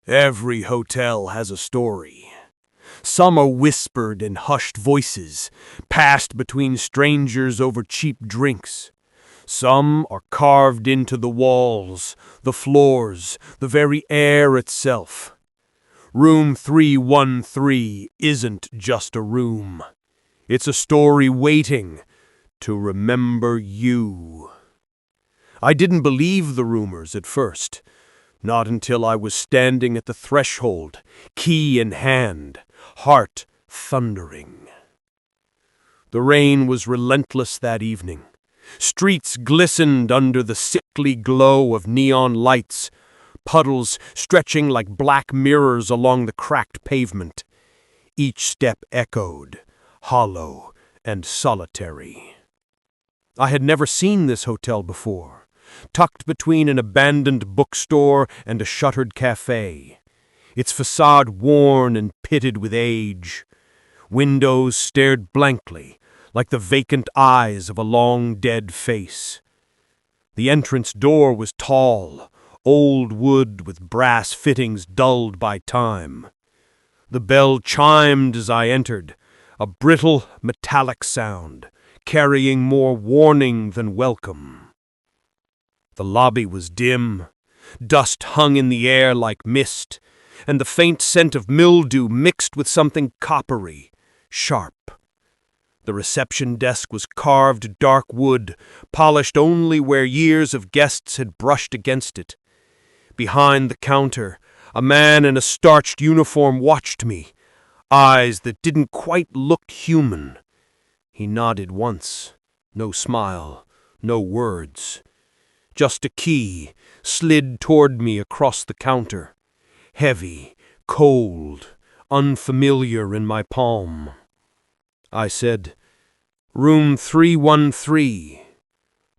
Every hotel has a story. Some are whispered in hushed voices, passed between strangers over cheap drinks. Some are carved into the walls, the floors, the very air itself. Room 313 isn't just a room. It's a story waiting to remember you. I didn't believe the rumors at first. Not until I was standing at the threshold, key in hand, heart thundering. The rain was relentless that evening. Streets glistened under the sickly glow of neon lights, puddles stretching like black mirrors along the cracked pavement. Each step echoed, hollow and solitary. I had never seen this hotel before. Tucked between an abandoned bookstore and a shuttered cafe. Its facade worn and pitted with age. Windows stared blankly, like the vacant eyes of a long-dead face. The entrance door was tall, old wood with brass fittings dulled by time. The bell chimed as I entered, a brittle, metallic sound, carrying more warning than welcome. The lobby was dim, dust hung in the air like mist, and the faint scent of mildew mixed with something coppery, sharp. The reception desk was carved dark wood, polished only where years of guests had brushed against it. Behind the counter, a man in a starched uniform watched me, eyes that didn't quite look human. He nodded once, no smile, no words. Just a key slid toward me across the counter, heavy, cold, unfamiliar in my palm. I said, "Room 313.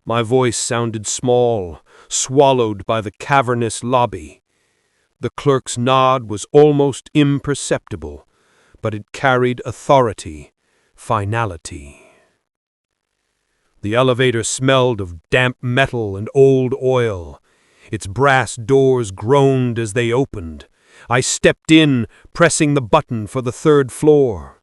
My voice sounded small, swallowed by the cavernous lobby. The clerk's nod was almost imperceptible, but it carried authority, finality. The elevator smelled of damp metal and old oil. Its brass doors groaned as they opened. I stepped in, pressing the button for the third floor.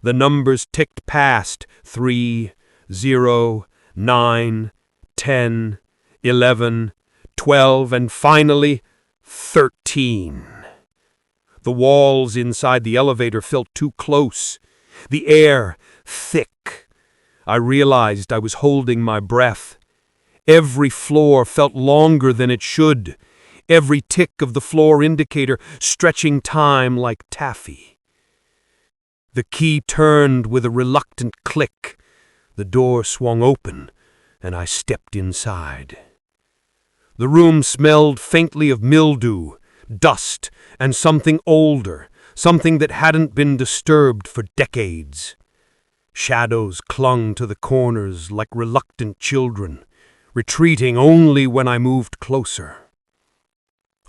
The numbers ticked past 3, 0, 9, 10, 11, 12, and finally 13. The walls inside the elevator felt too close. The air thick. I realized I was holding my breath. Every floor felt longer than it should, every tick of the floor indicator stretching time like taffy. The key turned with a reluctant click. The door swung open, and I stepped inside. The room smelled faintly of mildew, dust, and something older, something that hadn't been disturbed for decades. Shadows clung to the corners like reluctant children, retreating only when I moved closer.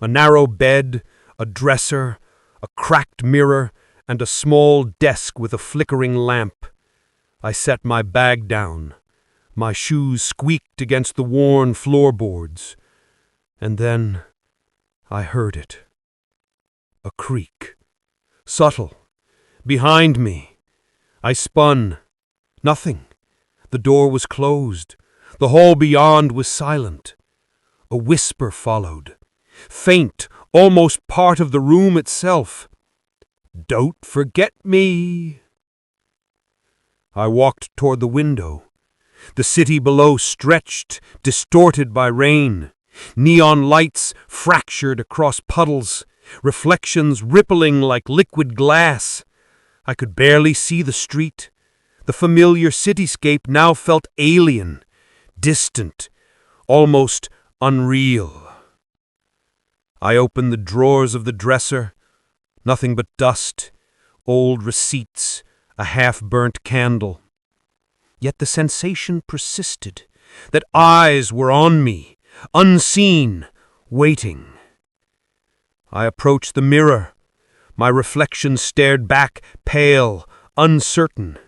A narrow bed, a dresser, a cracked mirror, and a small desk with a flickering lamp. I set my bag down. My shoes squeaked against the worn floorboards. And then I heard it. A creak. Subtle. Behind me. I spun. Nothing. The door was closed. The hall beyond was silent. A whisper followed. Faint, almost part of the room itself. "Don't forget me." I walked toward the window. The city below stretched, distorted by rain. Neon lights fractured across puddles, reflections rippling like liquid glass. I could barely see the street. The familiar cityscape now felt alien, distant, almost unreal. I opened the drawers of the dresser. Nothing but dust, old receipts, a half-burnt candle. Yet the sensation persisted, that eyes were on me, unseen, waiting. I approached the mirror. My reflection stared back, pale, uncertain.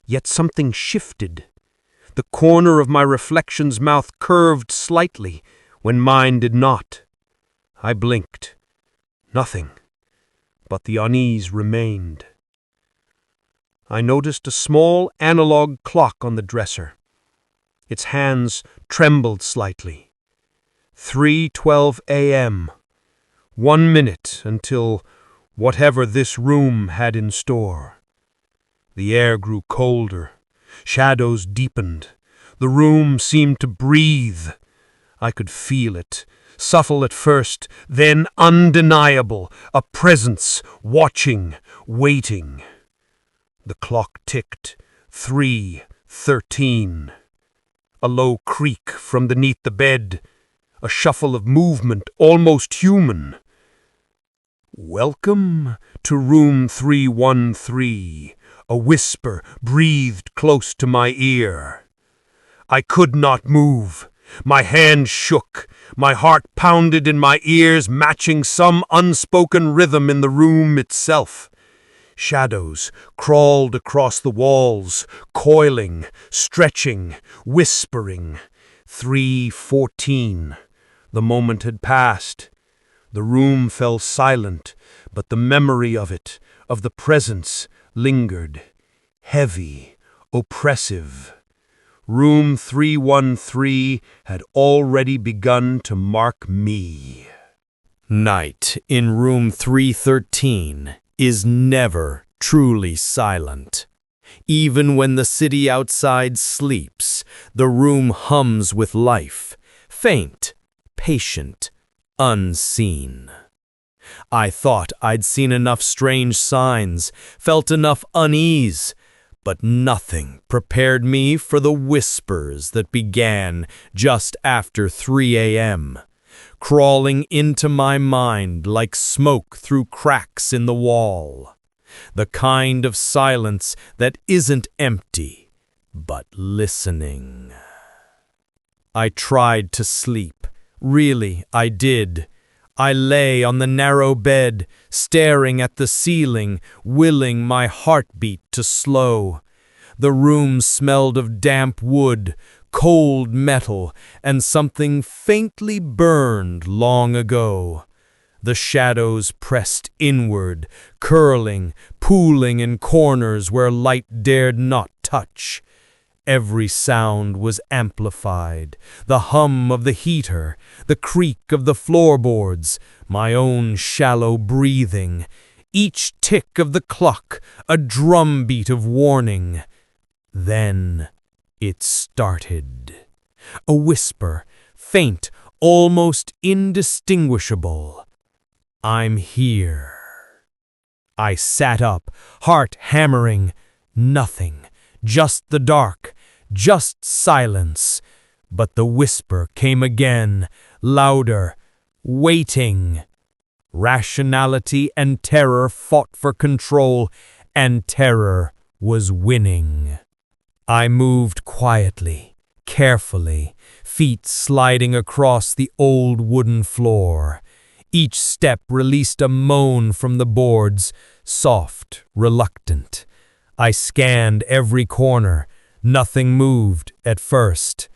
Yet something shifted. The corner of my reflection's mouth curved slightly when mine did not. I blinked. Nothing, but the unease remained. I noticed a small analog clock on the dresser. Its hands trembled slightly. 3:12 a.m. 1 minute until whatever this room had in store. The air grew colder. Shadows deepened. The room seemed to breathe. I could feel it, subtle at first, then undeniable, a presence, watching, waiting. The clock ticked. 3:13. A low creak from beneath the bed, a shuffle of movement almost human. "Welcome to room 313, a whisper breathed close to my ear. I could not move. My hand shook. My heart pounded in my ears, matching some unspoken rhythm in the room itself. Shadows crawled across the walls, coiling, stretching, whispering. 3:14. The moment had passed. The room fell silent, but the memory of it, of the presence, lingered. Heavy, oppressive. Room 313 had already begun to mark me. Night in room 313 is never truly silent. Even when the city outside sleeps, the room hums with life, faint, patient, unseen. I thought I'd seen enough strange signs, felt enough unease, but nothing prepared me for the whispers that began just after 3 a.m., crawling into my mind like smoke through cracks in the wall. The kind of silence that isn't empty, but listening. I tried to sleep. Really, I did. I lay on the narrow bed, staring at the ceiling, willing my heartbeat to slow. The room smelled of damp wood, cold metal, and something faintly burned long ago. The shadows pressed inward, curling, pooling in corners where light dared not touch. Every sound was amplified, the hum of the heater, the creak of the floorboards, my own shallow breathing, each tick of the clock a drumbeat of warning. Then it started. A whisper, faint, almost indistinguishable. "I'm here." I sat up, heart hammering. Nothing, just the dark, just silence. But the whisper came again, louder, waiting. Rationality and terror fought for control, and terror was winning. I moved quietly, carefully, feet sliding across the old wooden floor. Each step released a moan from the boards, soft, reluctant. I scanned every corner. Nothing moved at first.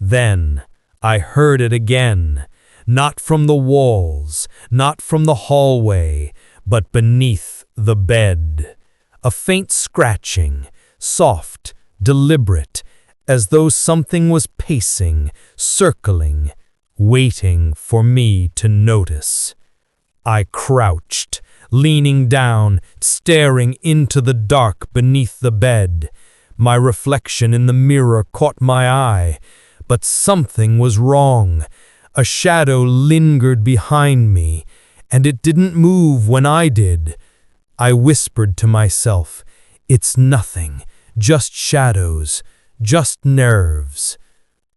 Then I heard it again, not from the walls, not from the hallway, but beneath the bed. A faint scratching, soft, deliberate, as though something was pacing, circling, waiting for me to notice. I crouched, leaning down, staring into the dark beneath the bed. My reflection in the mirror caught my eye, but something was wrong. A shadow lingered behind me, and it didn't move when I did. I whispered to myself, "It's nothing, just shadows, just nerves."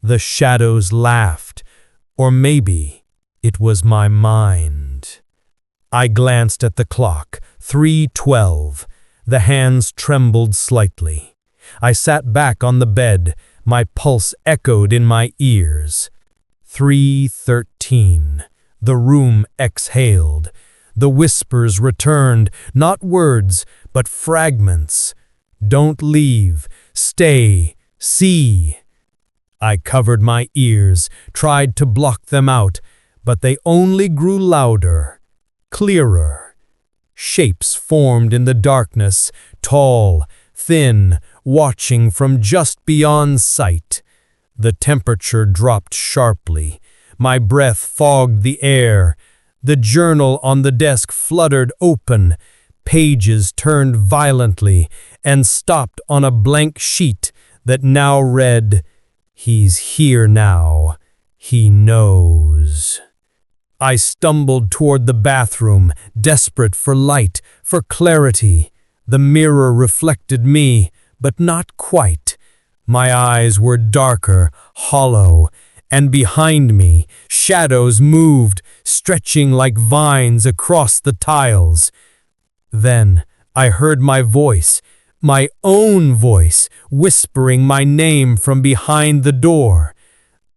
The shadows laughed, or maybe it was my mind. I glanced at the clock, 3:12. The hands trembled slightly. I sat back on the bed, my pulse echoed in my ears. 3:13. The room exhaled. The whispers returned, not words, but fragments. "Don't leave. Stay. See." I covered my ears, tried to block them out, but they only grew louder. clearer. Shapes formed in the darkness, tall, thin, watching from just beyond sight. The temperature dropped sharply. My breath fogged the air. The journal on the desk fluttered open. Pages turned violently and stopped on a blank sheet that now read, "He's here now. He knows." I stumbled toward the bathroom, desperate for light, for clarity. The mirror reflected me, but not quite. My eyes were darker, hollow, and behind me, shadows moved, stretching like vines across the tiles. Then I heard my voice, my own voice, whispering my name from behind the door.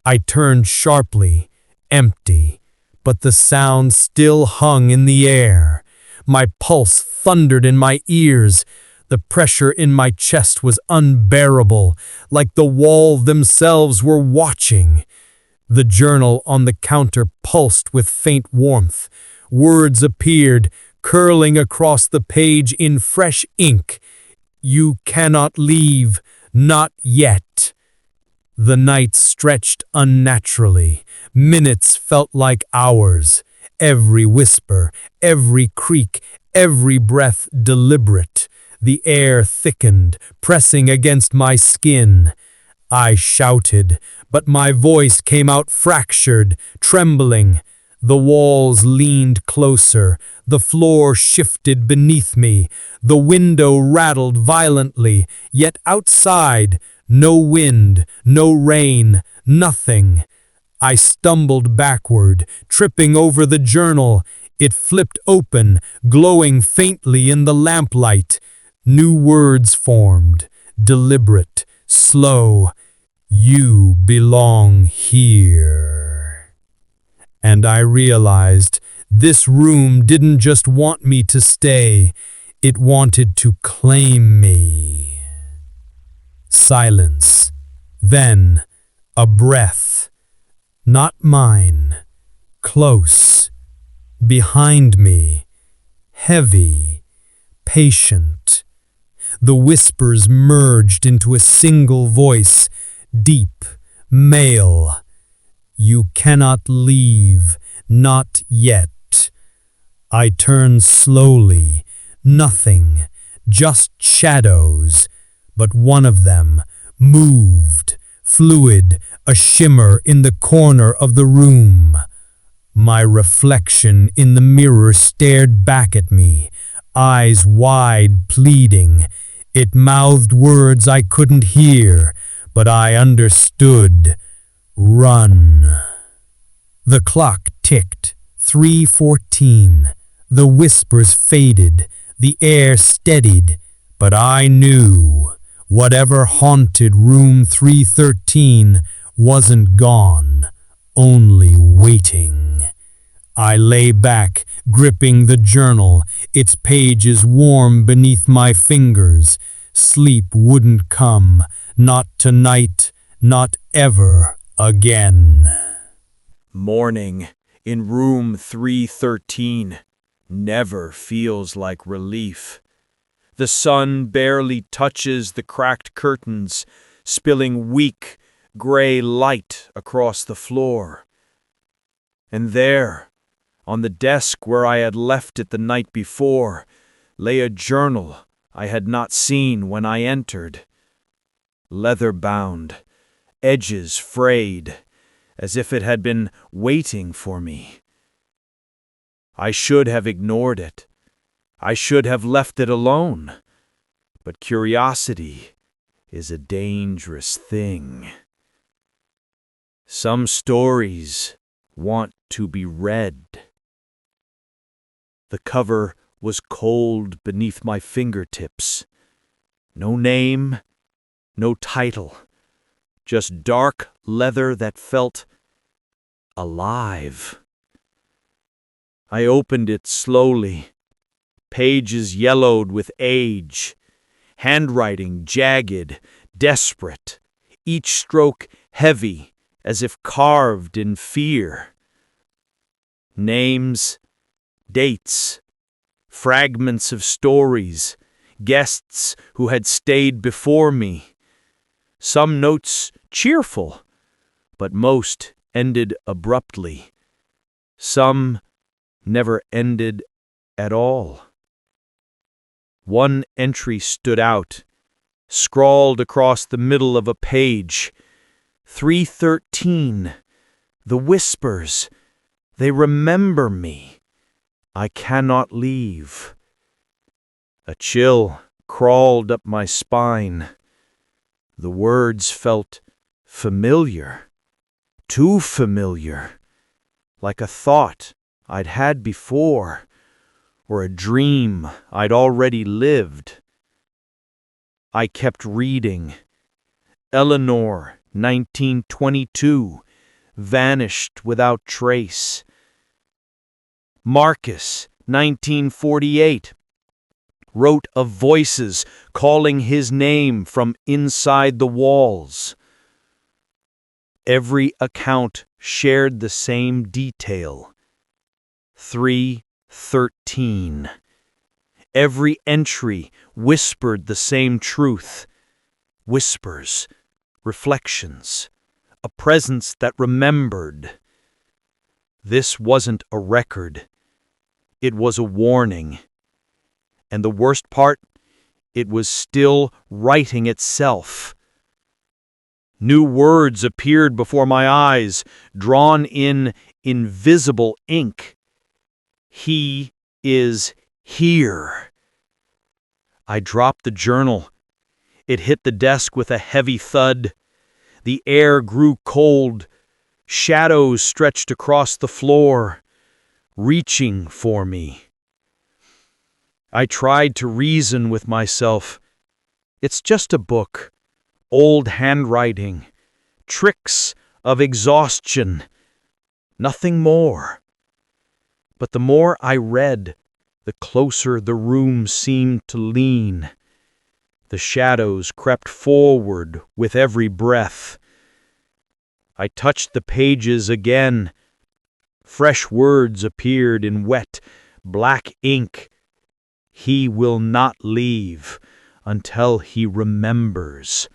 I turned sharply, empty, but the sound still hung in the air. My pulse thundered in my ears. The pressure in my chest was unbearable, like the walls themselves were watching. The journal on the counter pulsed with faint warmth. Words appeared, curling across the page in fresh ink. "You cannot leave, not yet." The night stretched unnaturally. Minutes felt like hours. Every whisper, every creak, every breath deliberate. The air thickened, pressing against my skin. I shouted, but my voice came out fractured, trembling. The walls leaned closer. The floor shifted beneath me. The window rattled violently, yet outside, no wind, no rain, nothing. I stumbled backward, tripping over the journal. It flipped open, glowing faintly in the lamplight. New words formed, deliberate, slow. "You belong here." And I realized this room didn't just want me to stay, it wanted to claim me. Silence. Then a breath. Not mine. Close. Behind me. Heavy. Patient. The whispers merged into a single voice, deep, male. "You cannot leave, not yet." I turned slowly. Nothing, just shadows. But one of them moved, fluid, a shimmer in the corner of the room. My reflection in the mirror stared back at me, eyes wide, pleading. It mouthed words I couldn't hear, but I understood. "Run." The clock ticked, 3:14. The whispers faded, the air steadied, but I knew whatever haunted room 313 wasn't gone, only waiting. I lay back, gripping the journal, its pages warm beneath my fingers. Sleep wouldn't come, not tonight, not ever again. Morning in room 313 never feels like relief. The sun barely touches the cracked curtains, spilling weak, gray light across the floor. And there, on the desk where I had left it the night before, lay a journal I had not seen when I entered. Leather-bound, edges frayed, as if it had been waiting for me. I should have ignored it. I should have left it alone. But curiosity is a dangerous thing. Some stories want to be read. The cover was cold beneath my fingertips. No name, no title, just dark leather that felt alive. I opened it slowly. Pages yellowed with age, handwriting jagged, desperate, each stroke heavy as if carved in fear. Names, Dates, fragments of stories, guests who had stayed before me. Some notes cheerful, but most ended abruptly. Some never ended at all. One entry stood out, scrawled across the middle of a page. 313. The whispers. They remember me. I cannot leave. A chill crawled up my spine. The words felt familiar. Too familiar. Like a thought I'd had before, or a dream I'd already lived. I kept reading. Eleanor, 1922, vanished without trace. Marcus, 1948, wrote of voices calling his name from inside the walls. Every account shared the same detail. 313. Every entry whispered the same truth. Whispers, reflections, a presence that remembered. This wasn't a record. It was a warning. And the worst part, it was still writing itself. New words appeared before my eyes, drawn in invisible ink. He is here. I dropped the journal. It hit the desk with a heavy thud. The air grew cold. Shadows stretched across the floor, reaching for me. I tried to reason with myself. It's just a book. Old handwriting. Tricks of exhaustion. Nothing more. But the more I read, the closer the room seemed to lean. The shadows crept forward with every breath. I touched the pages again. Fresh words appeared in wet, black ink. He will not leave until he remembers.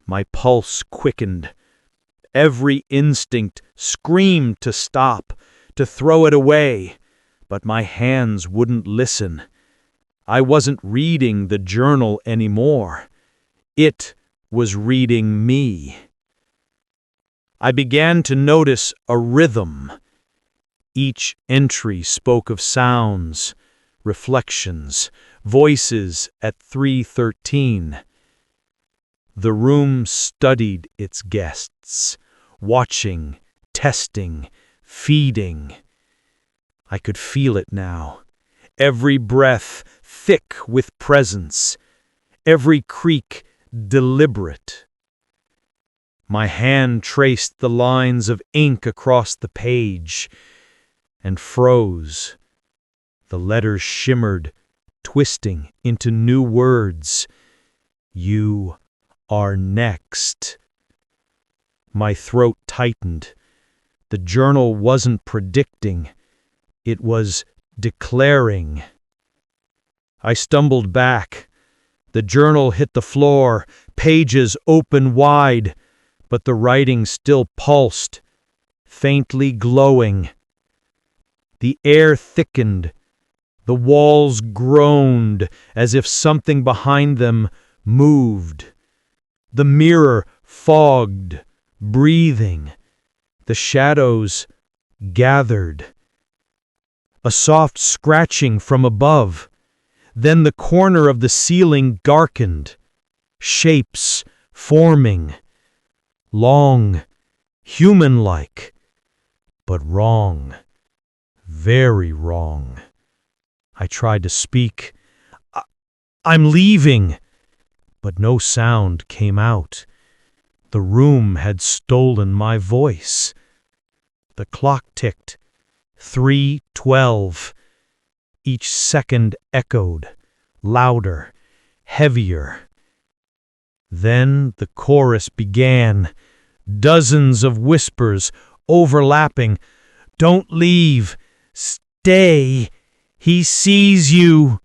My pulse quickened. Every instinct screamed to stop, to throw it away, but my hands wouldn't listen. I wasn't reading the journal anymore. It was reading me. I began to notice a rhythm. Each entry spoke of sounds, reflections, voices at 313. The room studied its guests, watching, testing, feeding. I could feel it now. Every breath thick with presence, every creak deliberate. My hand traced the lines of ink across the page and froze. The letters shimmered, twisting into new words. You are next. My throat tightened. The journal wasn't predicting. It was declaring. I stumbled back. The journal hit the floor, pages open wide, but the writing still pulsed, faintly glowing. The air thickened. The walls groaned as if something behind them moved. The mirror fogged, breathing. The shadows gathered. A soft scratching from above. Then the corner of the ceiling darkened. Shapes forming. Long, human-like, but wrong. Very wrong. I tried to speak. I'm leaving. But no sound came out. The room had stolen my voice. The clock ticked. 3:12. Each second echoed, louder, heavier. Then the chorus began, dozens of whispers overlapping. Don't leave. Stay. Stay. He sees you.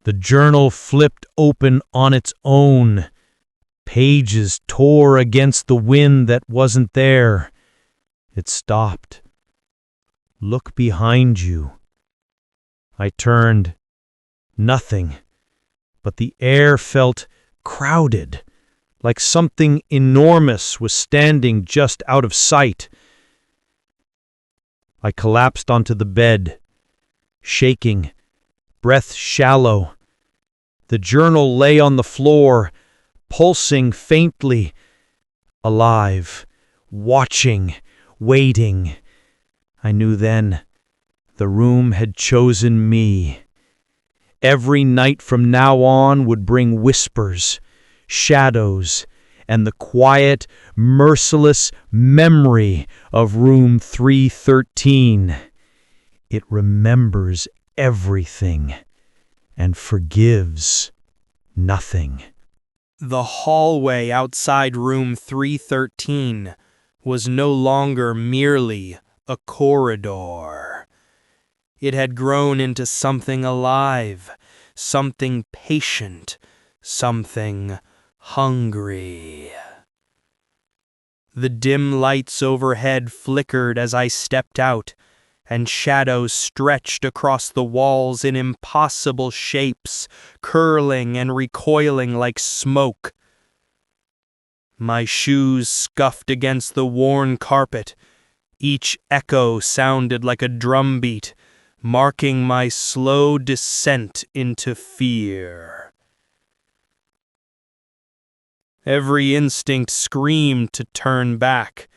The journal flipped open on its own. Pages tore against the wind that wasn't there. It stopped. Look behind you. I turned. Nothing. But the air felt crowded, like something enormous was standing just out of sight. I collapsed onto the bed, shaking, breath shallow. The journal lay on the floor, pulsing faintly, alive, watching, waiting. I knew then the room had chosen me. Every night from now on would bring whispers, shadows, and the quiet, merciless memory of room 313. It remembers everything and forgives nothing. The hallway outside room 313 was no longer merely a corridor. It had grown into something alive, something patient, something hungry. The dim lights overhead flickered as I stepped out, and shadows stretched across the walls in impossible shapes, curling and recoiling like smoke. My shoes scuffed against the worn carpet. Each echo sounded like a drumbeat, marking my slow descent into fear. Every instinct screamed to turn back,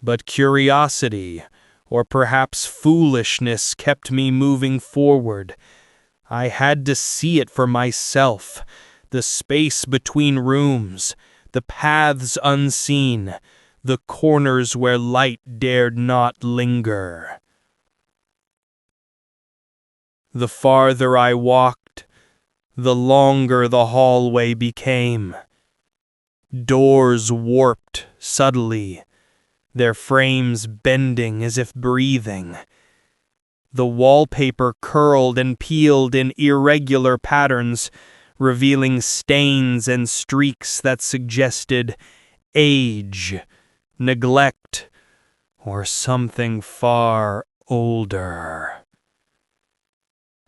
but curiosity, or perhaps foolishness, kept me moving forward. I had to see it for myself, the space between rooms, the paths unseen, the corners where light dared not linger. The farther I walked, the longer the hallway became. Doors warped subtly, their frames bending as if breathing. The wallpaper curled and peeled in irregular patterns, revealing stains and streaks that suggested age, neglect, or something far older.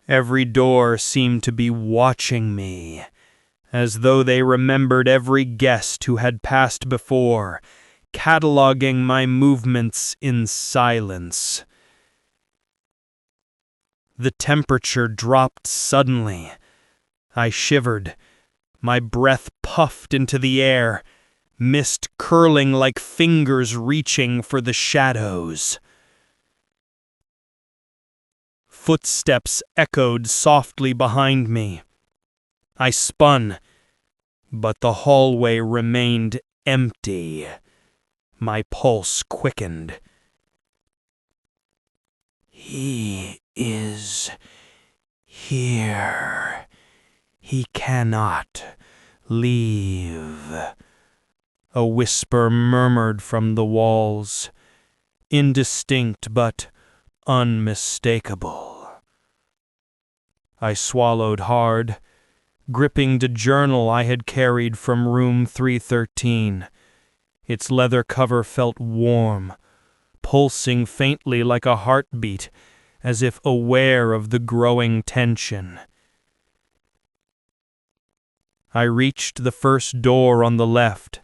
Every door seemed to be watching me, as though they remembered every guest who had passed before, cataloging my movements in silence. The temperature dropped suddenly. I shivered. My breath puffed into the air, mist curling like fingers reaching for the shadows. Footsteps echoed softly behind me. I spun, but the hallway remained empty. My pulse quickened. He is here. He cannot leave. A whisper murmured from the walls, indistinct but unmistakable. I swallowed hard, gripping the journal I had carried from room 313. Its leather cover felt warm, pulsing faintly like a heartbeat, as if aware of the growing tension. I reached the first door on the left.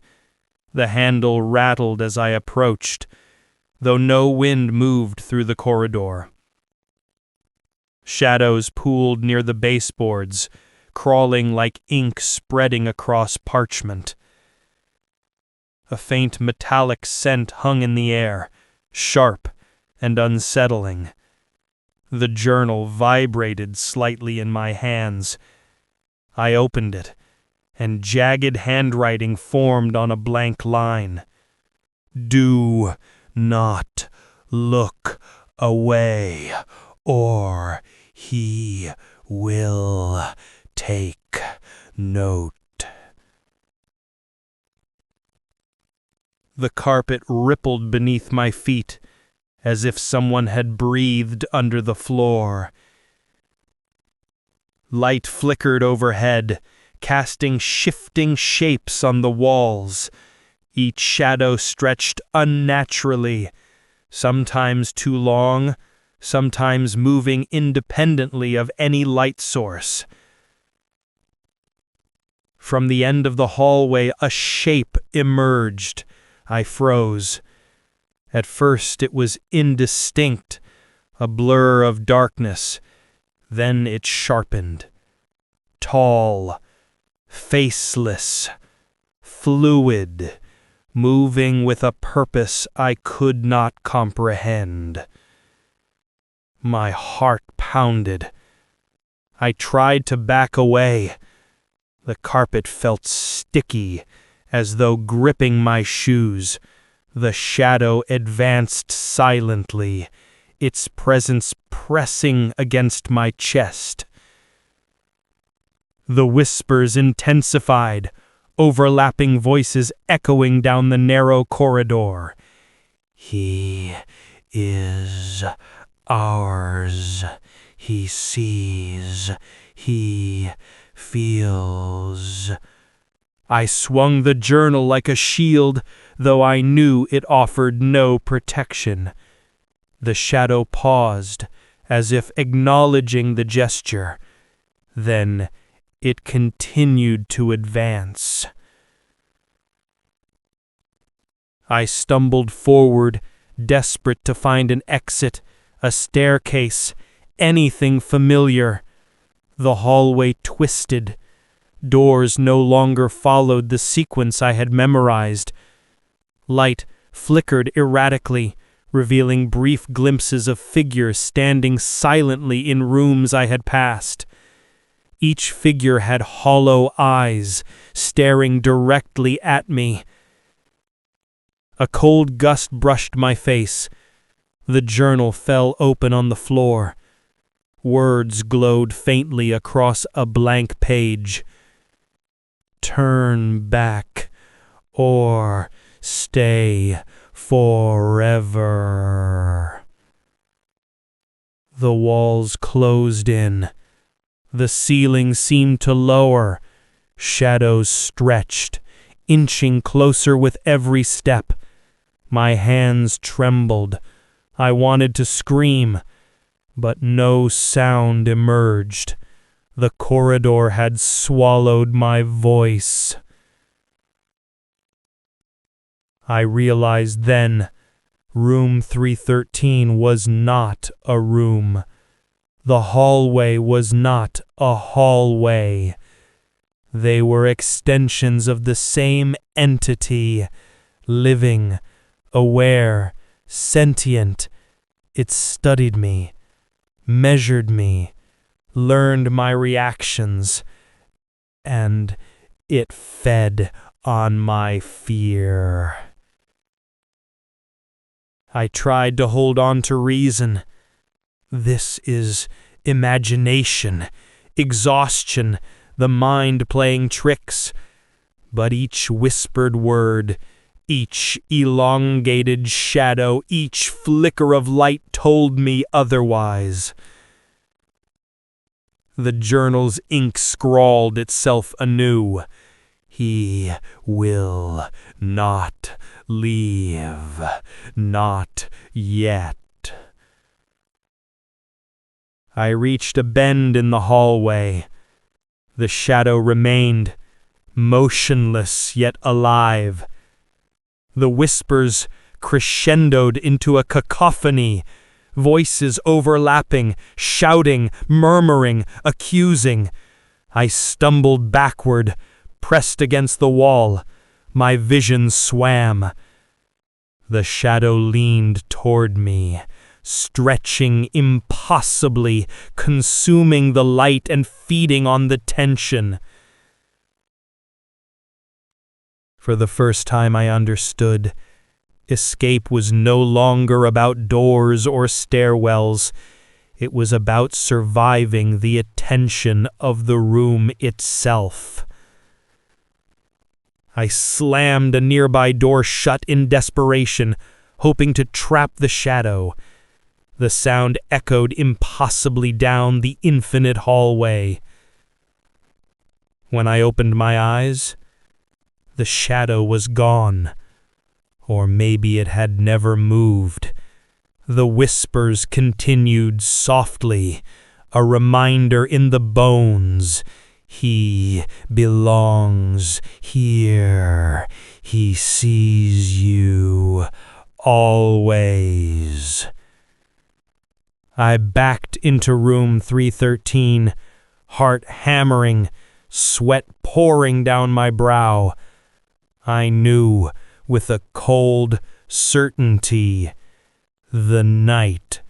The handle rattled as I approached, though no wind moved through the corridor. Shadows pooled near the baseboards, crawling like ink spreading across parchment. A faint metallic scent hung in the air, sharp and unsettling. The journal vibrated slightly in my hands. I opened it, and jagged handwriting formed on a blank line. Do not look away, or he will take note. The carpet rippled beneath my feet, as if someone had breathed under the floor. Light flickered overhead, casting shifting shapes on the walls. Each shadow stretched unnaturally, sometimes too long, sometimes moving independently of any light source. From the end of the hallway, a shape emerged. I froze. At first it was indistinct, a blur of darkness. Then it sharpened. Tall, faceless, fluid, moving with a purpose I could not comprehend. My heart pounded. I tried to back away. The carpet felt sticky, as though gripping my shoes. The shadow advanced silently, its presence pressing against my chest. The whispers intensified, overlapping voices echoing down the narrow corridor. He is ours. He sees. He feels. I swung the journal like a shield, though I knew it offered no protection. The shadow paused, as if acknowledging the gesture. Then it continued to advance. I stumbled forward, desperate to find an exit, a staircase, anything familiar. The hallway twisted. Doors no longer followed the sequence I had memorized. Light flickered erratically, revealing brief glimpses of figures standing silently in rooms I had passed. Each figure had hollow eyes, staring directly at me. A cold gust brushed my face. The journal fell open on the floor. Words glowed faintly across a blank page. Turn back, or stay forever. The walls closed in. The ceiling seemed to lower. Shadows stretched, inching closer with every step. My hands trembled. I wanted to scream, but no sound emerged. The corridor had swallowed my voice. I realized then, room 313 was not a room. The hallway was not a hallway. They were extensions of the same entity, living, aware, sentient. It studied me, measured me, learned my reactions, and it fed on my fear. I tried to hold on to reason. This is imagination, exhaustion, the mind playing tricks. But each whispered word, each elongated shadow, each flicker of light told me otherwise. The journal's ink scrawled itself anew. He will not leave, not yet. I reached a bend in the hallway. The shadow remained, motionless yet alive. The whispers crescendoed into a cacophony, voices overlapping, shouting, murmuring, accusing. I stumbled backward, pressed against the wall. My vision swam. The shadow leaned toward me, stretching impossibly, consuming the light and feeding on the tension. For the first time I understood. Escape was no longer about doors or stairwells. It was about surviving the attention of the room itself. I slammed a nearby door shut in desperation, hoping to trap the shadow. The sound echoed impossibly down the infinite hallway. When I opened my eyes, the shadow was gone. Or maybe it had never moved. The whispers continued softly, a reminder in the bones. He belongs here. He sees you always. I backed into room 313, heart hammering, sweat pouring down my brow. I knew with a cold certainty the night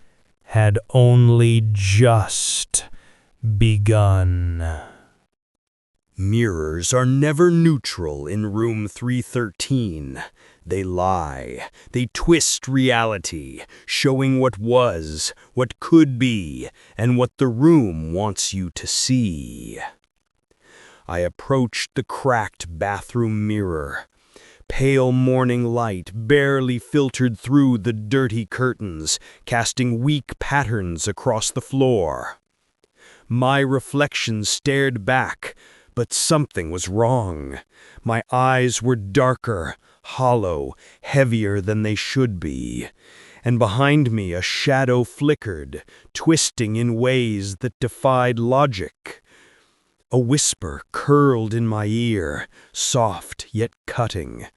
had only just begun. Mirrors are never neutral in room 313. They lie. They twist reality, showing what was, what could be, and what the room wants you to see. I approached the cracked bathroom mirror. Pale morning light barely filtered through the dirty curtains, casting weak patterns across the floor. My reflection stared back, but something was wrong. My eyes were darker, hollow, heavier than they should be. And behind me a shadow flickered, twisting in ways that defied logic. A whisper curled in my ear, soft yet cutting.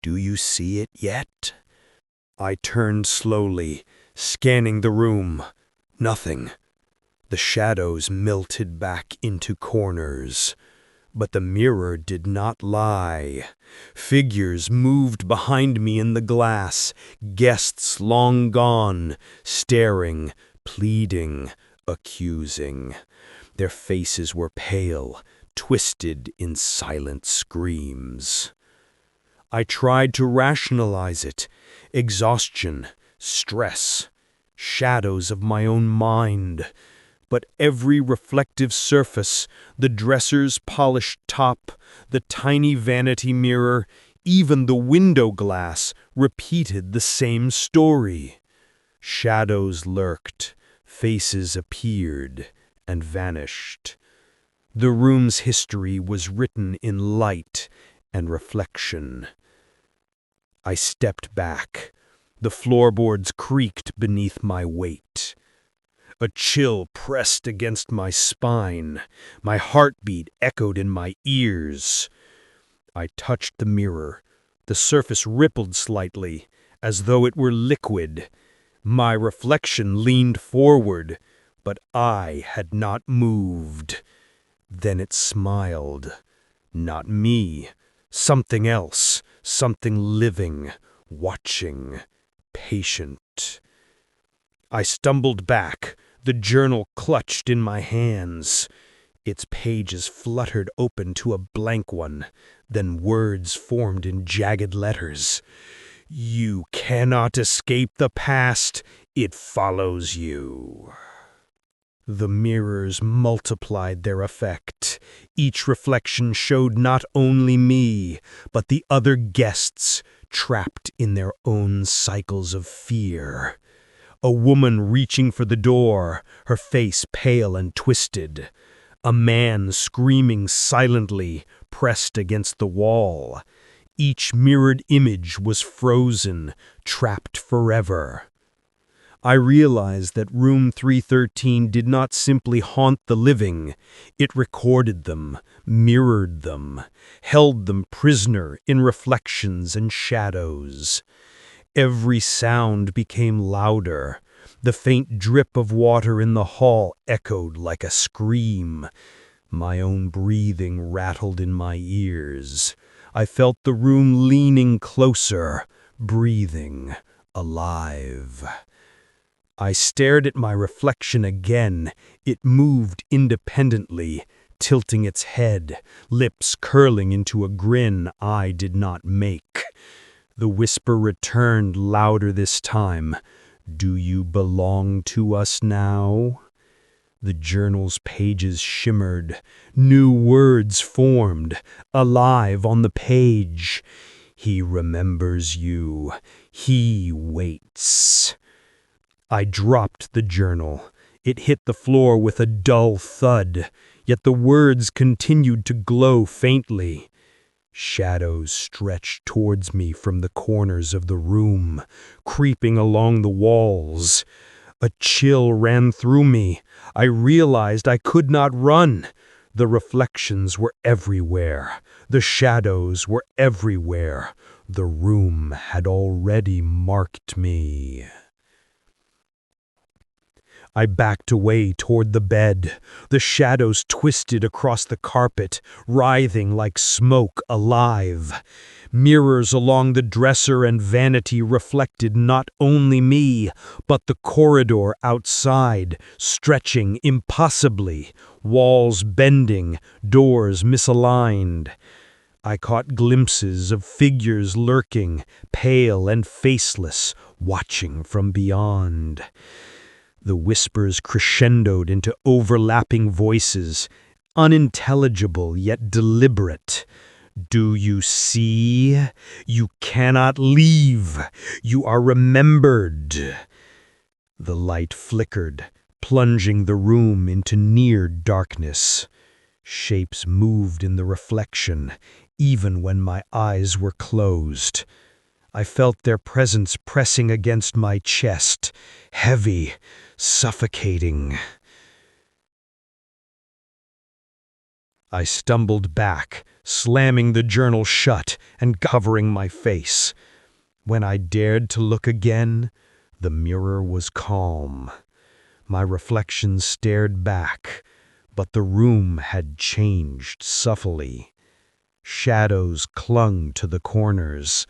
"Do you see it yet?" I turned slowly, scanning the room. Nothing. The shadows melted back into corners. But the mirror did not lie. Figures moved behind me in the glass, guests long gone, staring, pleading, accusing. Their faces were pale, twisted in silent screams. I tried to rationalize it. Exhaustion, stress, shadows of my own mind. But every reflective surface, the dresser's polished top, the tiny vanity mirror, even the window glass, repeated the same story. Shadows lurked, faces appeared and vanished. The room's history was written in light and reflection. I stepped back. The floorboards creaked beneath my weight. A chill pressed against my spine. My heartbeat echoed in my ears. I touched the mirror. The surface rippled slightly, as though it were liquid. My reflection leaned forward, but I had not moved. Then it smiled. Not me. Something else. Something living, watching, patient. I stumbled back, the journal clutched in my hands. Its pages fluttered open to a blank one, then words formed in jagged letters. "You cannot escape the past. It follows you." The mirrors multiplied their effect. Each reflection showed not only me, but the other guests, trapped in their own cycles of fear. A woman reaching for the door, her face pale and twisted. A man screaming silently, pressed against the wall. Each mirrored image was frozen, trapped forever. I realized that room 313 did not simply haunt the living. It recorded them, mirrored them, held them prisoner in reflections and shadows. Every sound became louder. The faint drip of water in the hall echoed like a scream. My own breathing rattled in my ears. I felt the room leaning closer, breathing, alive. I stared at my reflection again. It moved independently, tilting its head, lips curling into a grin I did not make. The whisper returned louder this time. "Do you belong to us now?" The journal's pages shimmered. New words formed, alive on the page. He remembers you. He waits. I dropped the journal. It hit the floor with a dull thud, yet the words continued to glow faintly. Shadows stretched towards me from the corners of the room, creeping along the walls. A chill ran through me. I realized I could not run. The reflections were everywhere. The shadows were everywhere. The room had already marked me. I backed away toward the bed. The shadows twisted across the carpet, writhing like smoke alive. Mirrors along the dresser and vanity reflected not only me, but the corridor outside, stretching impossibly, walls bending, doors misaligned. I caught glimpses of figures lurking, pale and faceless, watching from beyond. The whispers crescendoed into overlapping voices, unintelligible yet deliberate. Do you see? You cannot leave. You are remembered. The light flickered, plunging the room into near darkness. Shapes moved in the reflection, even when my eyes were closed. I felt their presence pressing against my chest, heavy, suffocating. I stumbled back, slamming the journal shut and covering my face. When I dared to look again, the mirror was calm. My reflection stared back, but the room had changed subtly. Shadows clung to the corners.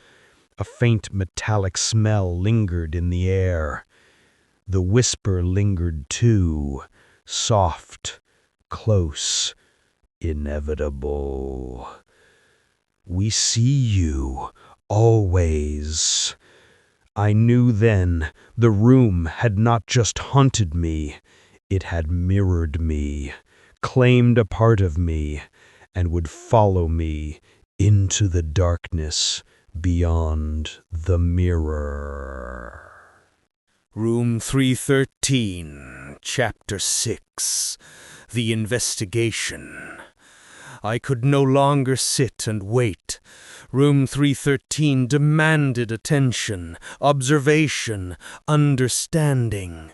A faint metallic smell lingered in the air. The whisper lingered too, soft, close, inevitable. We see you, always. I knew then the room had not just haunted me, it had mirrored me, claimed a part of me, and would follow me into the darkness beyond the mirror. Room 313, Chapter 6, The Investigation. I could no longer sit and wait. Room 313 demanded attention, observation, understanding.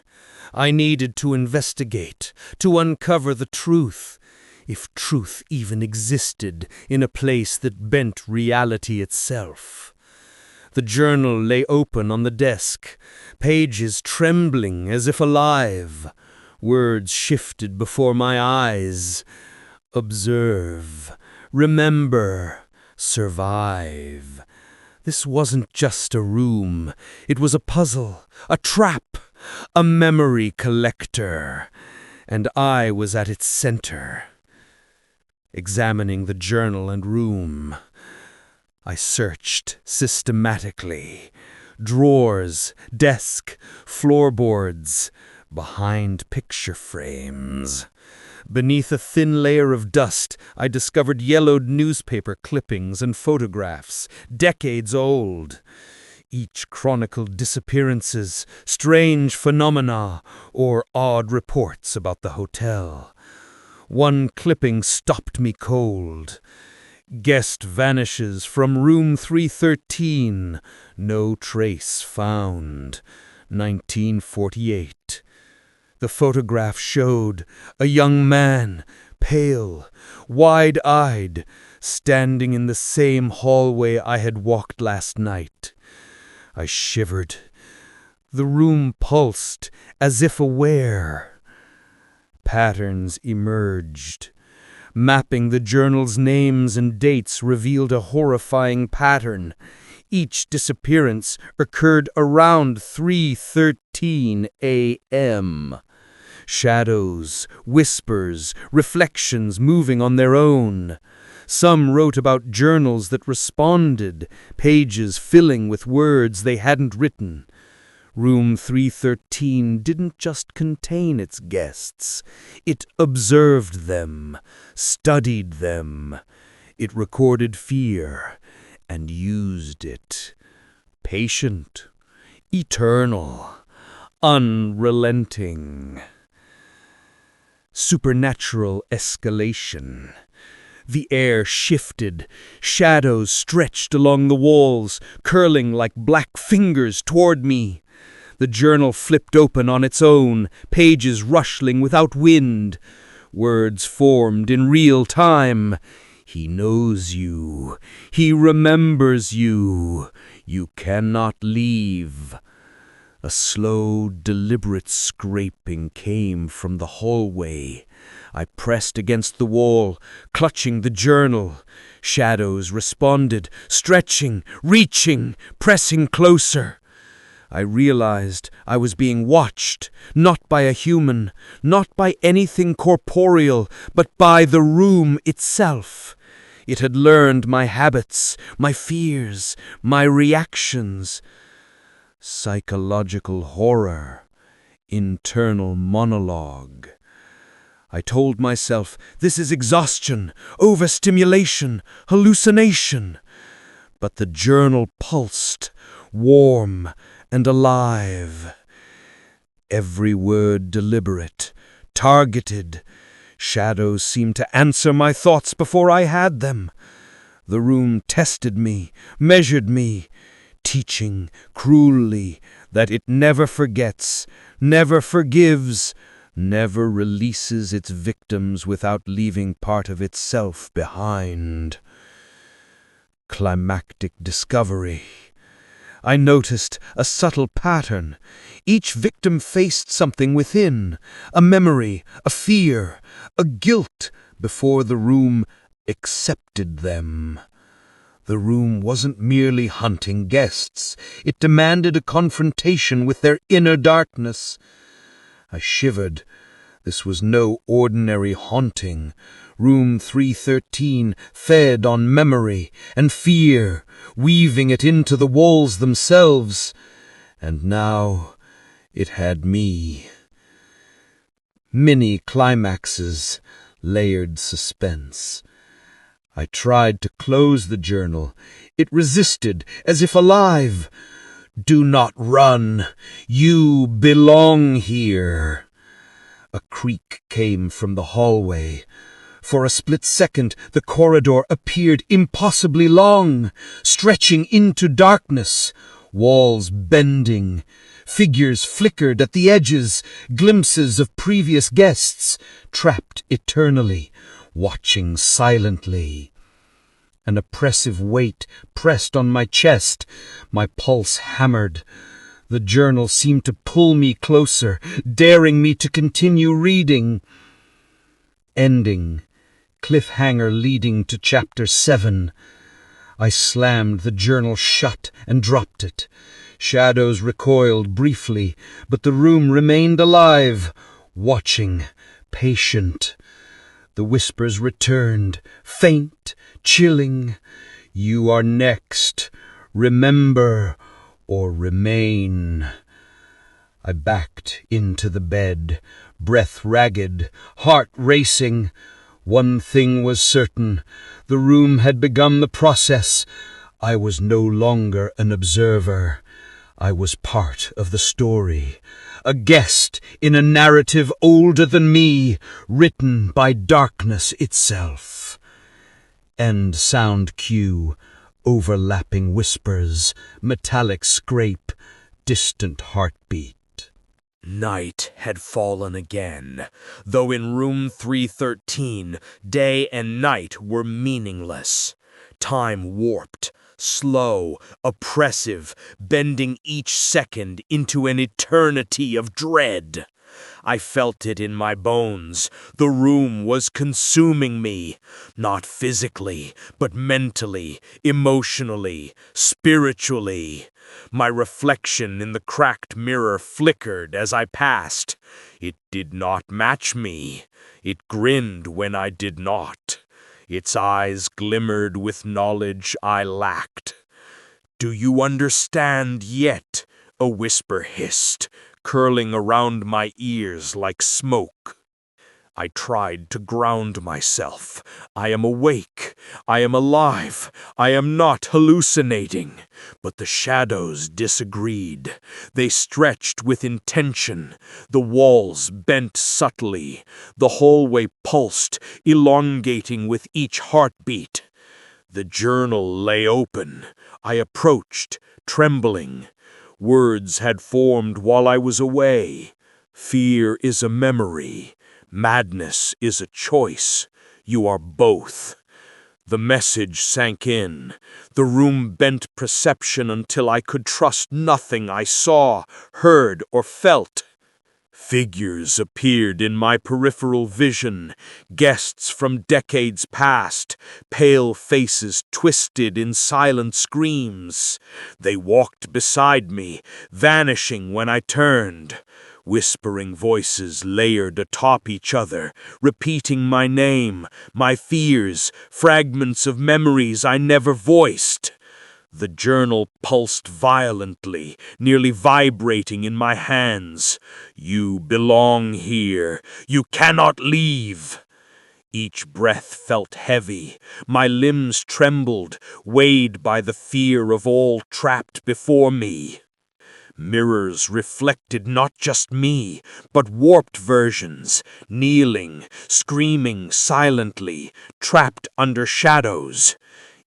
I needed to investigate, to uncover the truth, if truth even existed in a place that bent reality itself. The journal lay open on the desk, pages trembling as if alive. Words shifted before my eyes. Observe, remember, survive. This wasn't just a room. It was a puzzle, a trap, a memory collector. And I was at its center. Examining the journal and room, I searched systematically. Drawers, desk, floorboards, behind picture frames. Beneath a thin layer of dust, I discovered yellowed newspaper clippings and photographs, decades old. Each chronicled disappearances, strange phenomena, or odd reports about the hotel. One clipping stopped me cold. Guest vanishes from room 313. No trace found. 1948. The photograph showed a young man, pale, wide-eyed, standing in the same hallway I had walked last night. I shivered. The room pulsed, as if aware. Patterns emerged. Mapping the journal's names and dates revealed a horrifying pattern. Each disappearance occurred around 3:13 a.m. Shadows, whispers, reflections moving on their own. Some wrote about journals that responded, pages filling with words they hadn't written. Room 313 didn't just contain its guests. It observed them, studied them. It recorded fear, and used it. Patient, eternal, unrelenting. Supernatural escalation. The air shifted, shadows stretched along the walls, curling like black fingers toward me. The journal flipped open on its own, pages rustling without wind. Words formed in real time. He knows you. He remembers you. You cannot leave. A slow, deliberate scraping came from the hallway. I pressed against the wall, clutching the journal. Shadows responded, stretching, reaching, pressing closer. I realized I was being watched, not by a human, not by anything corporeal, but by the room itself. It had learned my habits, my fears, my reactions. Psychological horror, internal monologue. I told myself, this is exhaustion, overstimulation, hallucination. But the journal pulsed, warm and alive. Every word deliberate, targeted. Shadows seemed to answer my thoughts before I had them. The room tested me, measured me, teaching cruelly that it never forgets, never forgives, never releases its victims without leaving part of itself behind. Climactic discovery. I noticed a subtle pattern. Each victim faced something within, a memory, a fear, a guilt, before the room accepted them. The room wasn't merely hunting guests. It demanded a confrontation with their inner darkness. I shivered. This was no ordinary haunting. Room 313 fed on memory and fear, weaving it into the walls themselves. And now it had me. Mini climaxes, layered suspense. I tried to close the journal. It resisted, as if alive. Do not run. You belong here. A creak came from the hallway. For a split second, the corridor appeared impossibly long, stretching into darkness, walls bending. Figures flickered at the edges, glimpses of previous guests, trapped eternally, watching silently. An oppressive weight pressed on my chest. My pulse hammered. The journal seemed to pull me closer, daring me to continue reading. Ending. Cliffhanger leading to chapter 7. I slammed the journal shut and dropped it. Shadows recoiled briefly, but the room remained alive, watching, patient. The whispers returned, faint, chilling. You are next. Remember or remain. I backed into the bed, breath ragged, heart racing. One thing was certain. The room had begun the process. I was no longer an observer. I was part of the story, a guest in a narrative older than me, written by darkness itself. End sound cue, overlapping whispers, metallic scrape, distant heartbeat. Night had fallen again, though in room 313 day and night were meaningless. Time warped, slow, oppressive, bending each second into an eternity of dread. I felt it in my bones. The room was consuming me, not physically, but mentally, emotionally, spiritually. My reflection in the cracked mirror flickered as I passed. It did not match me. It grinned when I did not. Its eyes glimmered with knowledge I lacked. "Do you understand yet?" a whisper hissed, curling around my ears like smoke. I tried to ground myself. I am awake. I am alive. I am not hallucinating. But the shadows disagreed. They stretched with intention. The walls bent subtly. The hallway pulsed, elongating with each heartbeat. The journal lay open. I approached, trembling. Words had formed while I was away. Fear is a memory. Madness is a choice. You are both. The message sank in. The room bent perception until I could trust nothing I saw, heard, or felt. Figures appeared in my peripheral vision, guests from decades past, pale faces twisted in silent screams. They walked beside me, vanishing when I turned. Whispering voices layered atop each other, repeating my name, my fears, fragments of memories I never voiced. The journal pulsed violently, nearly vibrating in my hands. You belong here. You cannot leave. Each breath felt heavy. My limbs trembled, weighed by the fear of all trapped before me. Mirrors reflected not just me, but warped versions, kneeling, screaming silently, trapped under shadows.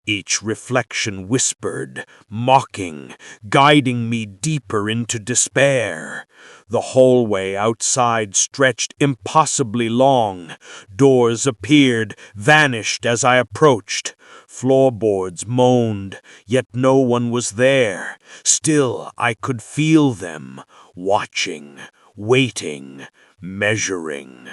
Each reflection whispered, mocking, guiding me deeper into despair. The hallway outside stretched impossibly long. Doors appeared, vanished as I approached. Floorboards moaned, yet no one was there. Still, I could feel them, watching, waiting, measuring.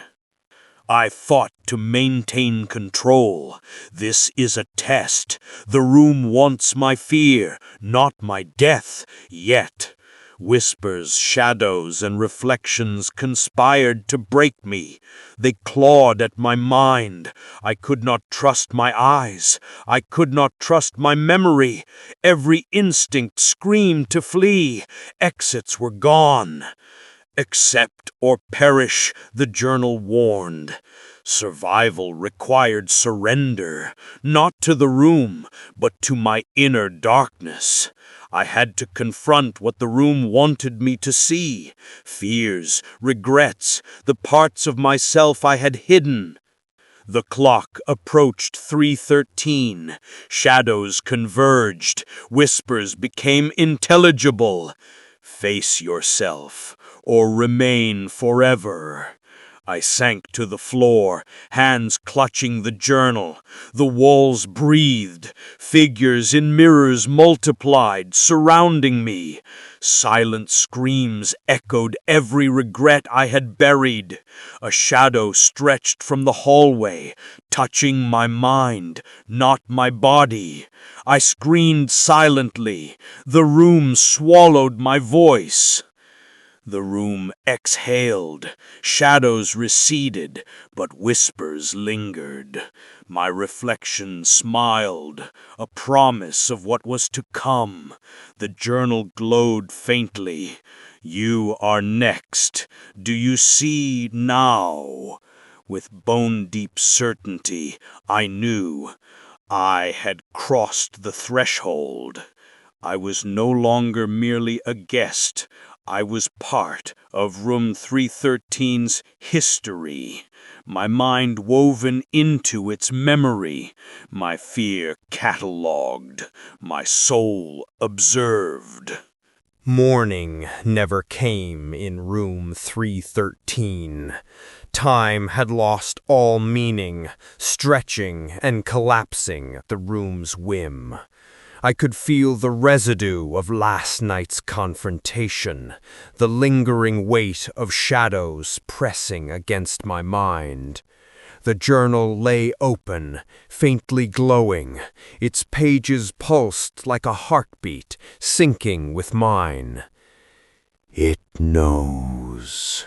I fought to maintain control. This is a test. The room wants my fear, not my death, yet. Whispers, shadows, and reflections conspired to break me. They clawed at my mind. I could not trust my eyes. I could not trust my memory. Every instinct screamed to flee. Exits were gone. Accept or perish, the journal warned. Survival required surrender, not to the room, but to my inner darkness. I had to confront what the room wanted me to see. Fears, regrets, the parts of myself I had hidden. The clock approached 3:13. Shadows converged. Whispers became intelligible. Face yourself, or remain forever. I sank to the floor, hands clutching the journal. The walls breathed. Figures in mirrors multiplied, surrounding me. Silent screams echoed every regret I had buried. A shadow stretched from the hallway, touching my mind, not my body. I screamed silently. The room swallowed my voice. The room exhaled, shadows receded, but whispers lingered. My reflection smiled, a promise of what was to come. The journal glowed faintly. You are next. Do you see now? With bone-deep certainty, I knew I had crossed the threshold. I was no longer merely a guest. I was part of room 313's history, my mind woven into its memory, my fear catalogued, my soul observed. Morning never came in room 313. Time had lost all meaning, stretching and collapsing at the room's whim. I could feel the residue of last night's confrontation, the lingering weight of shadows pressing against my mind. The journal lay open, faintly glowing. Its pages pulsed like a heartbeat, syncing with mine. It knows.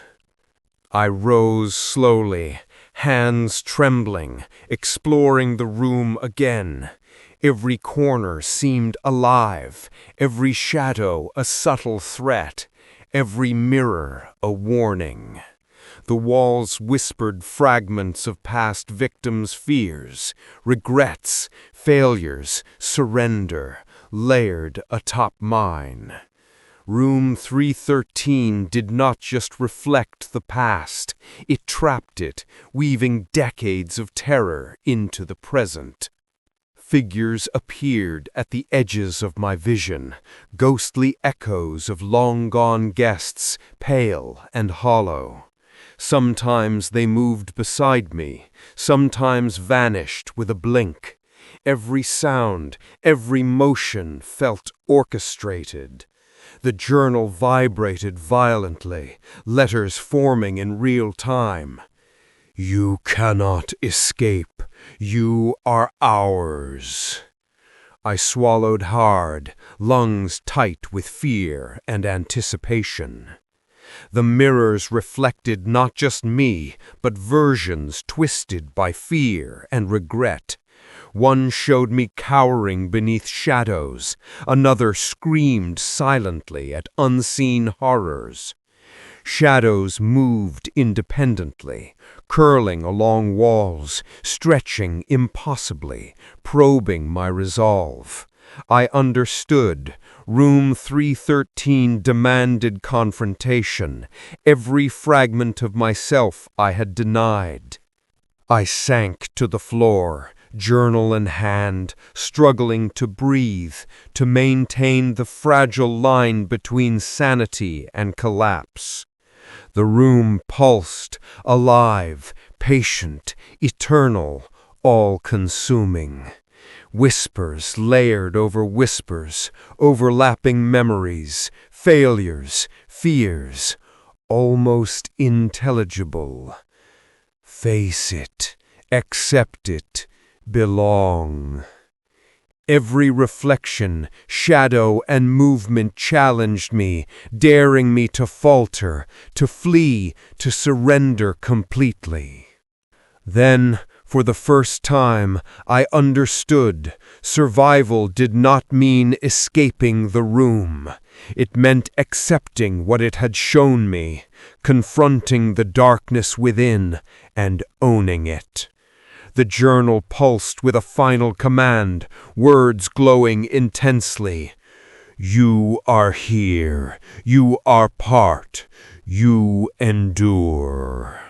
I rose slowly, hands trembling, exploring the room again. Every corner seemed alive, every shadow a subtle threat, every mirror a warning. The walls whispered fragments of past victims' fears, regrets, failures, surrender, layered atop mine. Room 313 did not just reflect the past, it trapped it, weaving decades of terror into the present. Figures appeared at the edges of my vision, ghostly echoes of long-gone guests, pale and hollow. Sometimes they moved beside me, sometimes vanished with a blink. Every sound, every motion felt orchestrated. The journal vibrated violently, letters forming in real time. "You cannot escape. You are ours." I swallowed hard, lungs tight with fear and anticipation. The mirrors reflected not just me, but versions twisted by fear and regret. One showed me cowering beneath shadows, another screamed silently at unseen horrors. Shadows moved independently, curling along walls, stretching impossibly, probing my resolve. I understood. Room 313 demanded confrontation. Every fragment of myself I had denied. I sank to the floor, journal in hand, struggling to breathe, to maintain the fragile line between sanity and collapse. The room pulsed, alive, patient, eternal, all-consuming. Whispers layered over whispers, overlapping memories, failures, fears, almost intelligible. Face it, accept it, belong. Every reflection, shadow, and movement challenged me, daring me to falter, to flee, to surrender completely. Then, for the first time, I understood. Survival did not mean escaping the room. It meant accepting what it had shown me, confronting the darkness within, and owning it. The journal pulsed with a final command, words glowing intensely. "You are here. You are part. You endure."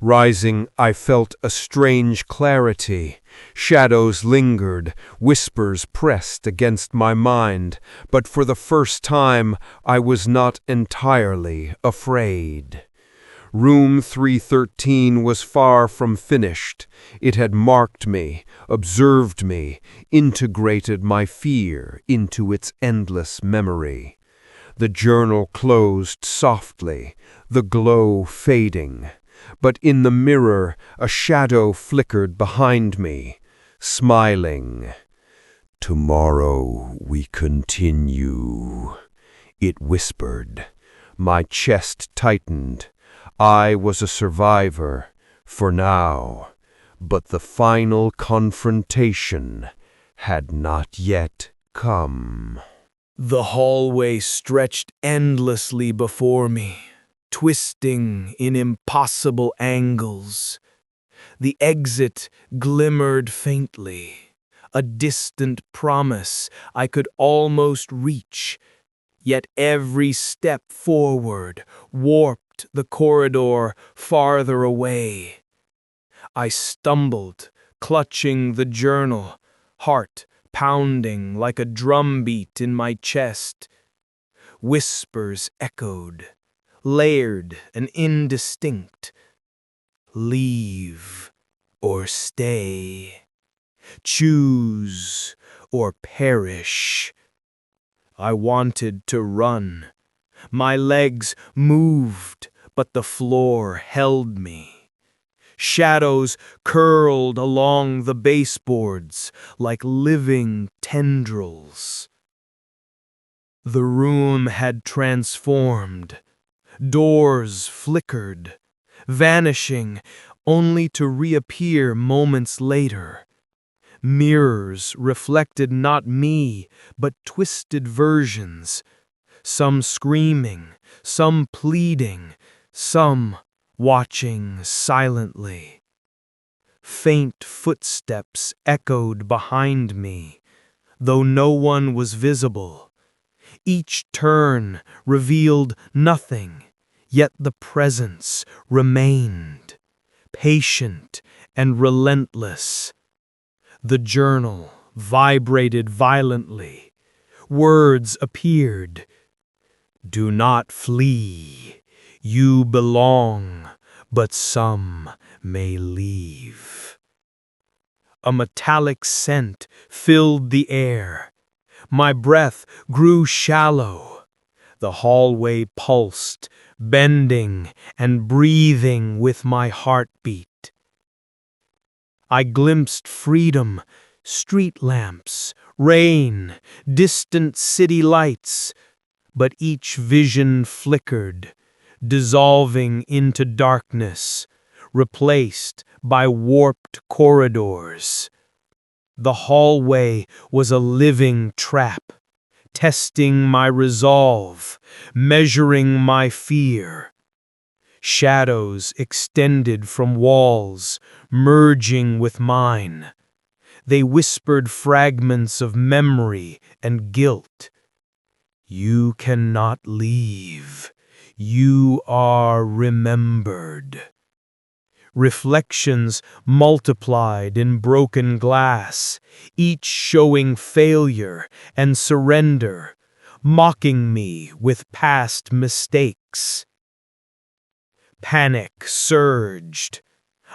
Rising, I felt a strange clarity. Shadows lingered, whispers pressed against my mind, but for the first time I was not entirely afraid. Room 313 was far from finished. It had marked me, observed me, integrated my fear into its endless memory. The journal closed softly, the glow fading. But in the mirror, a shadow flickered behind me, smiling. "Tomorrow we continue," it whispered. My chest tightened. I was a survivor, for now, but the final confrontation had not yet come. The hallway stretched endlessly before me, twisting in impossible angles. The exit glimmered faintly, a distant promise I could almost reach, yet every step forward warped the corridor farther away. I stumbled, clutching the journal, heart pounding like a drumbeat in my chest. Whispers echoed, layered and indistinct. "Leave or stay. Choose or perish." I wanted to run. My legs moved, but the floor held me. Shadows curled along the baseboards like living tendrils. The room had transformed. Doors flickered, vanishing only to reappear moments later. Mirrors reflected not me, but twisted versions, some screaming, some pleading, some watching silently. Faint footsteps echoed behind me, though no one was visible. Each turn revealed nothing, yet the presence remained, patient and relentless. The journal vibrated violently. Words appeared. Do not flee. You belong, but some may leave. A metallic scent filled the air. My breath grew shallow. The hallway pulsed, bending and breathing with my heartbeat. I glimpsed freedom, street lamps, rain, distant city lights, but each vision flickered, dissolving into darkness, replaced by warped corridors. The hallway was a living trap, testing my resolve, measuring my fear. Shadows extended from walls, merging with mine. They whispered fragments of memory and guilt. You cannot leave. You are remembered. Reflections multiplied in broken glass, each showing failure and surrender, mocking me with past mistakes. Panic surged.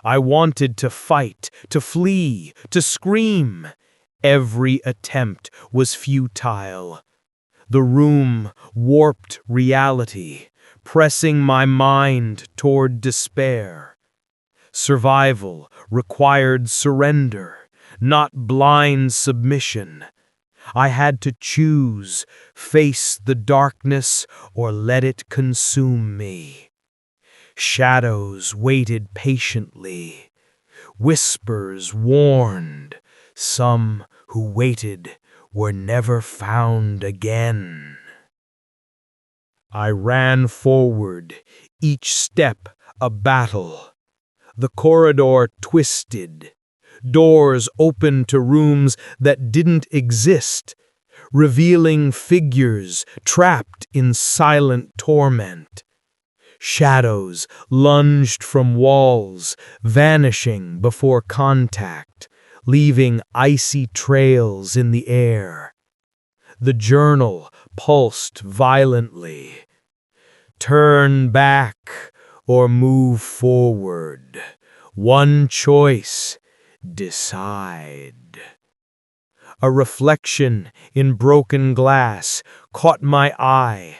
I wanted to fight, to flee, to scream. Every attempt was futile. The room warped reality, pressing my mind toward despair. Survival required surrender, not blind submission. I had to choose, face the darkness or let it consume me. Shadows waited patiently. Whispers warned. Some who waited were never found again. I ran forward, each step a battle. The corridor twisted. Doors opened to rooms that didn't exist, revealing figures trapped in silent torment. Shadows lunged from walls, vanishing before contact, leaving icy trails in the air. The journal pulsed violently. Turn back or move forward. One choice. Decide. A reflection in broken glass caught my eye.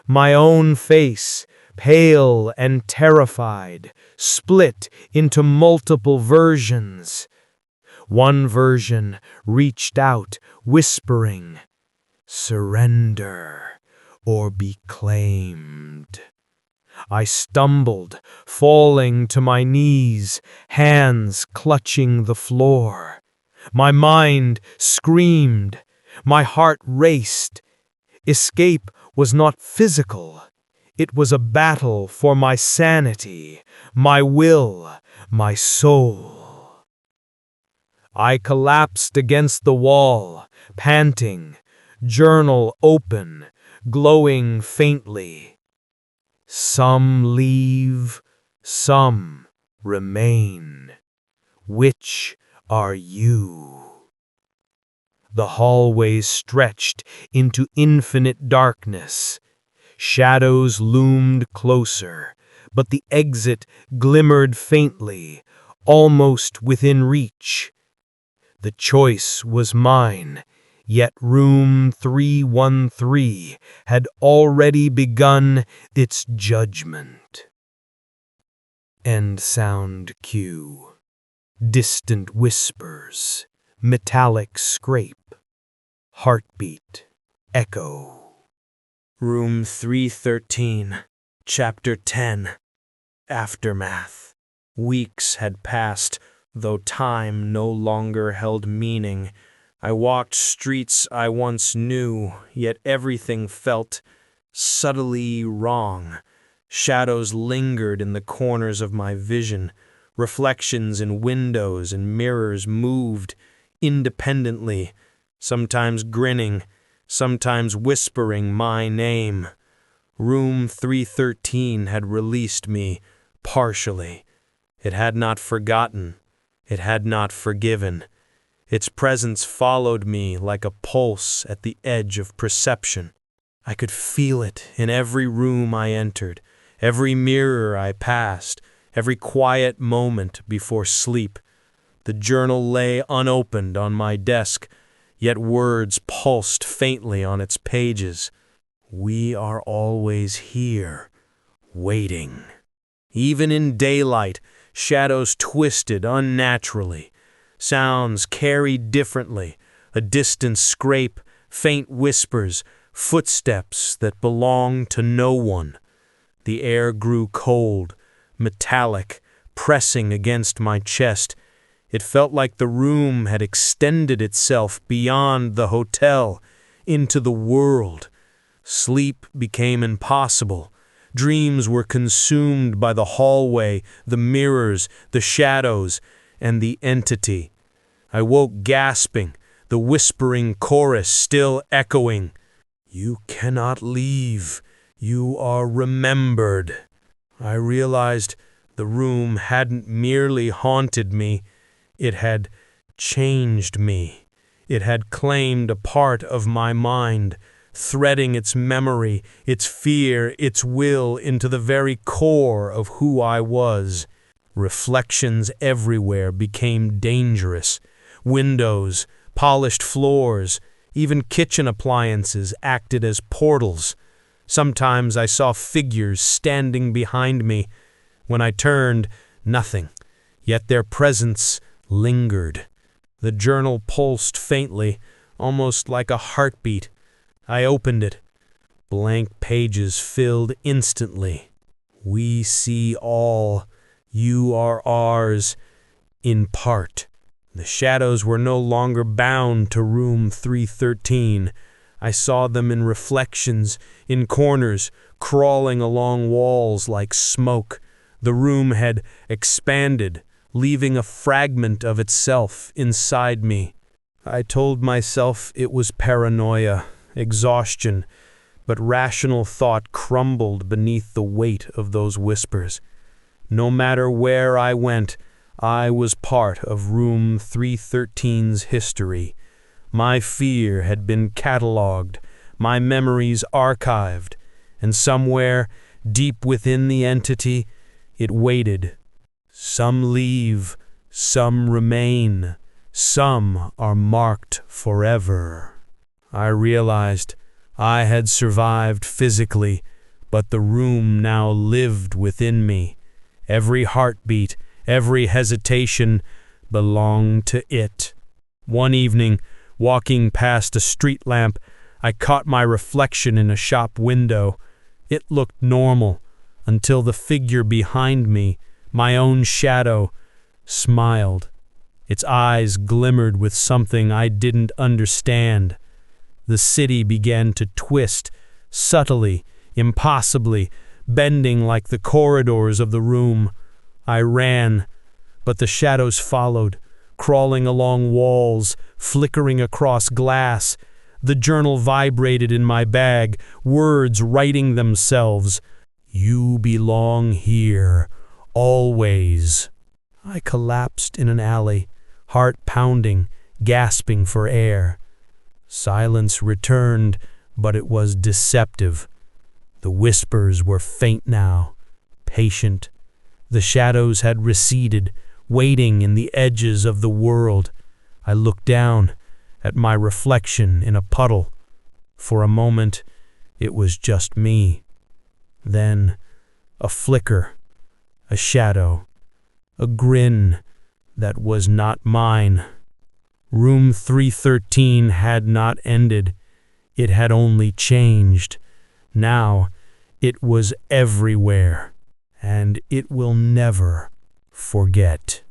My own face, pale and terrified, split into multiple versions. One version reached out, whispering, "Surrender or be claimed." I stumbled, falling to my knees, hands clutching the floor. My mind screamed. My heart raced. Escape was not physical. It was a battle for my sanity, my will, my soul. I collapsed against the wall, panting, journal open, glowing faintly. Some leave, some remain. Which are you? The hallways stretched into infinite darkness. Shadows loomed closer, but the exit glimmered faintly, almost within reach. The choice was mine, yet room 313 had already begun its judgment. End sound cue. Distant whispers, metallic scrape, heartbeat, echo. Room 313, Chapter 10. Aftermath. Weeks had passed, though time no longer held meaning. I walked streets I once knew, yet everything felt subtly wrong. Shadows lingered in the corners of my vision. Reflections in windows and mirrors moved independently, sometimes grinning, sometimes whispering my name. Room 313 had released me partially. It had not forgotten. It had not forgiven. Its presence followed me like a pulse at the edge of perception. I could feel it in every room I entered, every mirror I passed, every quiet moment before sleep. The journal lay unopened on my desk, yet words pulsed faintly on its pages. We are always here, waiting. Even in daylight, shadows twisted unnaturally. Sounds carried differently, a distant scrape, faint whispers, footsteps that belonged to no one. The air grew cold, metallic, pressing against my chest. It felt like the room had extended itself beyond the hotel, into the world. Sleep became impossible. Dreams were consumed by the hallway, the mirrors, the shadows, and the entity. I woke gasping, the whispering chorus still echoing. You cannot leave. You are remembered. I realized the room hadn't merely haunted me. It had changed me. It had claimed a part of my mind, threading its memory, its fear, its will into the very core of who I was. Reflections everywhere became dangerous. Windows, polished floors, even kitchen appliances acted as portals. Sometimes I saw figures standing behind me. When I turned, nothing, yet their presence lingered. The journal pulsed faintly, almost like a heartbeat. I opened it. Blank pages filled instantly. We see all. You are ours, in part. The shadows were no longer bound to room 313. I saw them in reflections, in corners, crawling along walls like smoke. The room had expanded, leaving a fragment of itself inside me. I told myself it was paranoia, exhaustion, but rational thought crumbled beneath the weight of those whispers. No matter where I went, I was part of room 313's history. My fear had been catalogued, my memories archived, and somewhere, deep within the entity, it waited. Some leave, some remain, some are marked forever. I realized I had survived physically, but the room now lived within me. Every heartbeat, every hesitation belonged to it. One evening, walking past a street lamp, I caught my reflection in a shop window. It looked normal until the figure behind me, my own shadow, smiled. Its eyes glimmered with something I didn't understand. The city began to twist, subtly, impossibly, bending like the corridors of the room. I ran, but the shadows followed, crawling along walls, flickering across glass. The journal vibrated in my bag, words writing themselves. You belong here, always. I collapsed in an alley, heart pounding, gasping for air. Silence returned, but it was deceptive. The whispers were faint now, patient. The shadows had receded, waiting in the edges of the world. I looked down at my reflection in a puddle. For a moment, it was just me. Then, a flicker, a shadow, a grin that was not mine. Room 313 had not ended. It had only changed. Now, it was everywhere, and it will never forget.